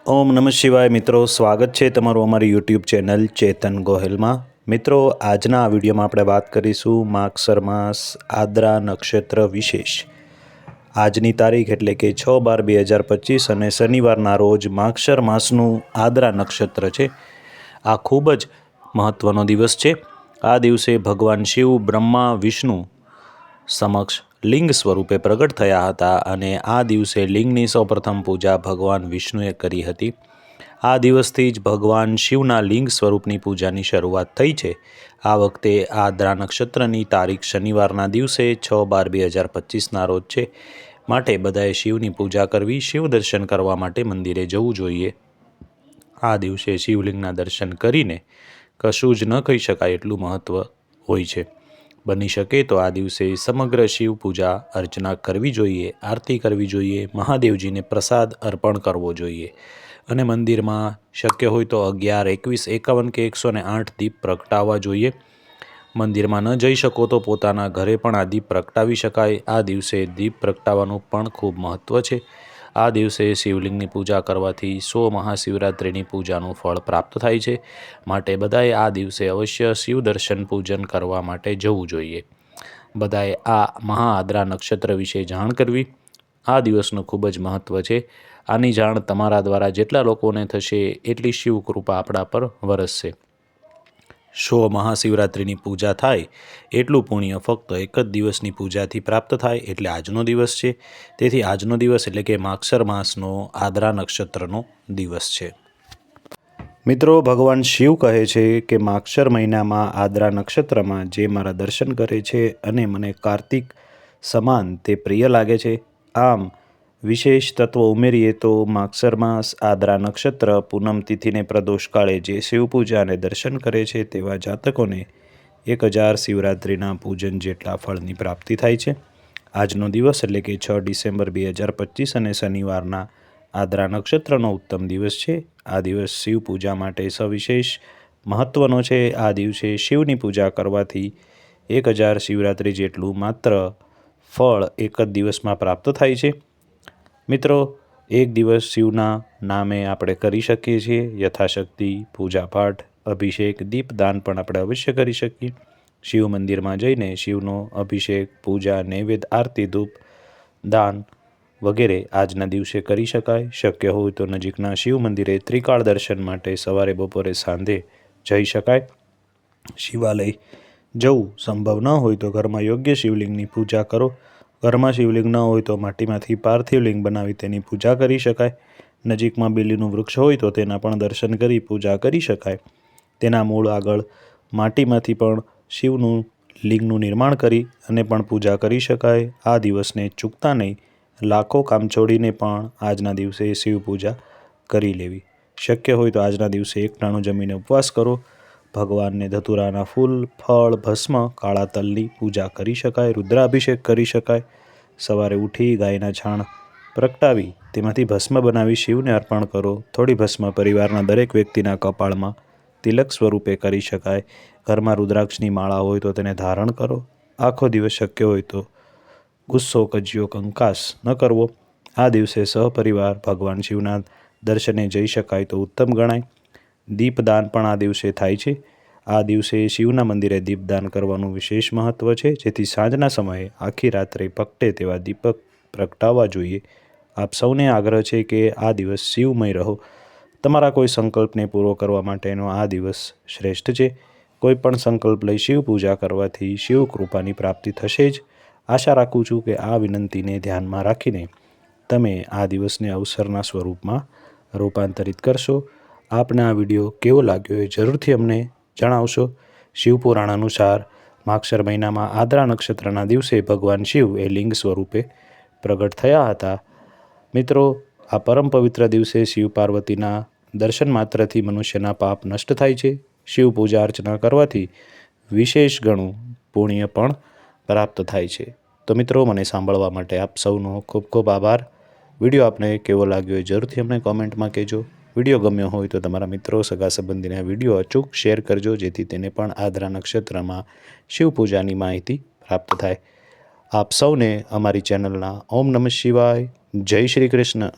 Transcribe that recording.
ओम नमः शिवाय मित्रों, स्वागत है तमारू अमारी यूट्यूब चेनल चेतन गोहिल में। मित्रों, आजना आ विडियो में आपणे बात करीशुं मागसर मास आद्रा नक्षत्र विशेष। आजनी तारीख एटले के 6/12/2025 अने शनिवारना रोज मागसर मासनुं आद्रा नक्षत्र छे। आ खूब ज महत्वनो दिवस छे। आ दिवसे भगवान शिव ब्रह्मा विष्णु समक्ष लिंग स्वरूपे प्रगट थया हता अने आ दिवसे लिंगनी सौप्रथम पूजा भगवान विष्णुए करी हती। आ दिवसथी ज भगवान शिवना लिंग स्वरूपनी पूजानी शरूआत थई छे। आ वखते आद्रा नक्षत्रनी तारीख शनिवारना दिवसे 6/12/2025 रोज छे। माटे बधाए शिवनी पूजा करवी, शिव दर्शन करवा माटे मंदिरे जवुं जोईए। आ दिवसे शिवलिंगना दर्शन करीने कशुं ज न कही शकाय एटलुं महत्व होय छे। बनी शके तो आ दिवसे समग्र शिव पूजा अर्चना करवी जोईए, आरती करवी जोईए, महादेवजी ने प्रसाद अर्पण करवो जोईए अने मंदिर में शक्य होय तो 11, 21, 51 के 108 दीप प्रगटावा जोईए। मंदिर में न जई शको तो पोताना घरे पण आ दीप प्रगटावी शकाय। आ दिवसे दीप प्रगटावानुं पण खूब महत्व छे। आ दिवसे शिवलिंगनी पूजा करवाथी 100 महाशिवरात्रिनी पूजानुं फळ प्राप्त थाय छे। माटे बधाए आ दिवसे अवश्य शिव दर्शन पूजन करवा माटे जवुं जोईए। बधाए आ महाआद्रा नक्षत्र विषे जाण करवी। आ दिवसनुं खूब ज महत्व छे। आनी जाण तमारा द्वारा जेटला लोकोने थशे एटली शिव कृपा आपणा पर वरसशे। 100 महाशिवरात्रिनी पूजा थाय एटलुं पुण्य फक्त एक ज दिवसनी पूजाथी प्राप्त थाय एटले आजनो दिवस छे। तेथी आजनो दिवस एटले के मागसर मासनो आद्रा नक्षत्रनो दिवस छे। मित्रों, भगवान शिव कहे छे के मागसर महीना में आद्रा नक्षत्र में जे मारा दर्शन करे छे अने मने कार्तिक समान ते प्रिय लागे छे। आम विशेष तत्व उमेरीए तो मागसर मास आद्रा नक्षत्र पूनम तिथि ने प्रदोष काळे जे शिव पूजा ने दर्शन करे छे तेवा जातकोने 1000 शिवरात्रिना पूजन जेटला फळनी प्राप्ति थाय छे। आजनो दिवस एटले के 6 डिसेम्बर 2025 अने शनिवारना आद्रा नक्षत्रनो उत्तम दिवस छे। आ दिवस शिव पूजा माटे सविशेष महत्वनो छे। आ दिवसे शिवनी पूजा करवाथी 1000 शिवरात्रि जेटलुं मात्र फळ एक ज दिवसमां प्राप्त थाय छे। मित्रों, एक दिवस शिवना नामे आपणे करी शकीए छीए। यथाशक्ति पूजा पाठ, अभिषेक, दीपदान पण आपणे अवश्य करी शकीए। शिव मंदिर में जईने शिवनो अभिषेक, पूजा, नैवेद्य, आरती, धूप, दान वगैरे आजना दिवसे करी शकाय। शक्य होय तो नजीकना शिव मंदिरे त्रिकाळ दर्शन माटे सवारे, बपोरे, सांजे जई शकाय। शिवालय जવું संभव न होय तो घर में योग्य शिवलिंगनी पूजा करो। घर में शिवलिंग न होय तो माटीमांथी पार्थिव लिंग बनावी तेनी पूजा करी शकाय। नजीक में बेलीनुं वृक्ष होय तो तेना पण दर्शन करी पूजा करी शकाय। तेना मूळ आगळ माटीमांथी पण शिवनुं लिंगनुं निर्माण करी अने पण पूजा करी शकाय। आ दिवसने चूकता नहीं। लाखों काम छोड़ीने पण आजना दिवसे शिव पूजा करी लेवी। शक्य होय तो आजना दिवसे एक टाणुं जमीने उपवास करो। भगवान ने धतुराना फूल, फळ, भस्म, काळा तलनी पूजा करी शकाय। रुद्राभिषेक करी शकाय। सवारे उठी गायना छाण प्रगटावी तेमांथी भस्म बनावी शिवने अर्पण करो। थोड़ी भस्म परिवारना दरेक व्यक्तिना कपाळमां तिलक स्वरूपे करी शकाय। घरमां रुद्राक्षनी माळा होय तो तेने धारण करो। आखो दिवस शक्य होय तो गुस्सो, कजियो, कंकास न करवो। आ दिवसे सहपरिवार भगवान शिवना दर्शने जई शकाय तो उत्तम गणाय। दीपदान पण आ दिवसे थाय छे। आ दिवसे शिवना मंदिरे दीपदान करवानुं विशेष महत्व छे, जेथी सांजना समये आखी रात्रे पकटे तेवा दीपक प्रगटाववा जोईए। आप सौने आग्रह छे के आ दिवस शिवमय रहो। तमारा कोई संकल्पने पूरो करवा माटेनो आ दिवस श्रेष्ठ छे। कोईपण संकल्प लई शिव पूजा करवाथी शिव कृपानी प्राप्ति थशे ज। आशा राखुं छुं के आ विनंतीने ध्यानमां राखीने तमे आ दिवसने अवसરના સ્વરૂપમાં રૂપાંતરિત કરશો। આપને આ વિડીયો કેવો લાગ્યો એ જરૂરથી અમને જણાવશો। શિવપુરાણ અનુસાર માગસર મહિનામાં આદ્રા નક્ષત્રના દિવસે ભગવાન શિવ એ લિંગ સ્વરૂપે પ્રગટ થયા હતા। મિત્રો, આ પરમ પવિત્ર દિવસે શિવ પાર્વતીના દર્શન માત્રથી મનુષ્યના પાપ નષ્ટ થાય છે। શિવ પૂજા અર્ચના કરવાથી વિશેષ ગણું પુણ્ય પણ પ્રાપ્ત થાય છે। તો મિત્રો, મને સાંભળવા માટે આપ સૌનો ખૂબ ખૂબ આભાર। વિડીયો આપને કેવો લાગ્યો એ જરૂરથી અમને કોમેન્ટમાં કહેજો। વિડીયો ગમ્યો હોય તો તમારા મિત્રો, સગા સંબંધીને વિડીયો અચૂક શેર કરજો, જેથી તેને પણ આદ્રા નક્ષત્રમાં શિવ પૂજાની માહિતી પ્રાપ્ત થાય। આપ સૌને અમારી ચેનલના ઓમ નમઃ શિવાય, જય શ્રી કૃષ્ણ।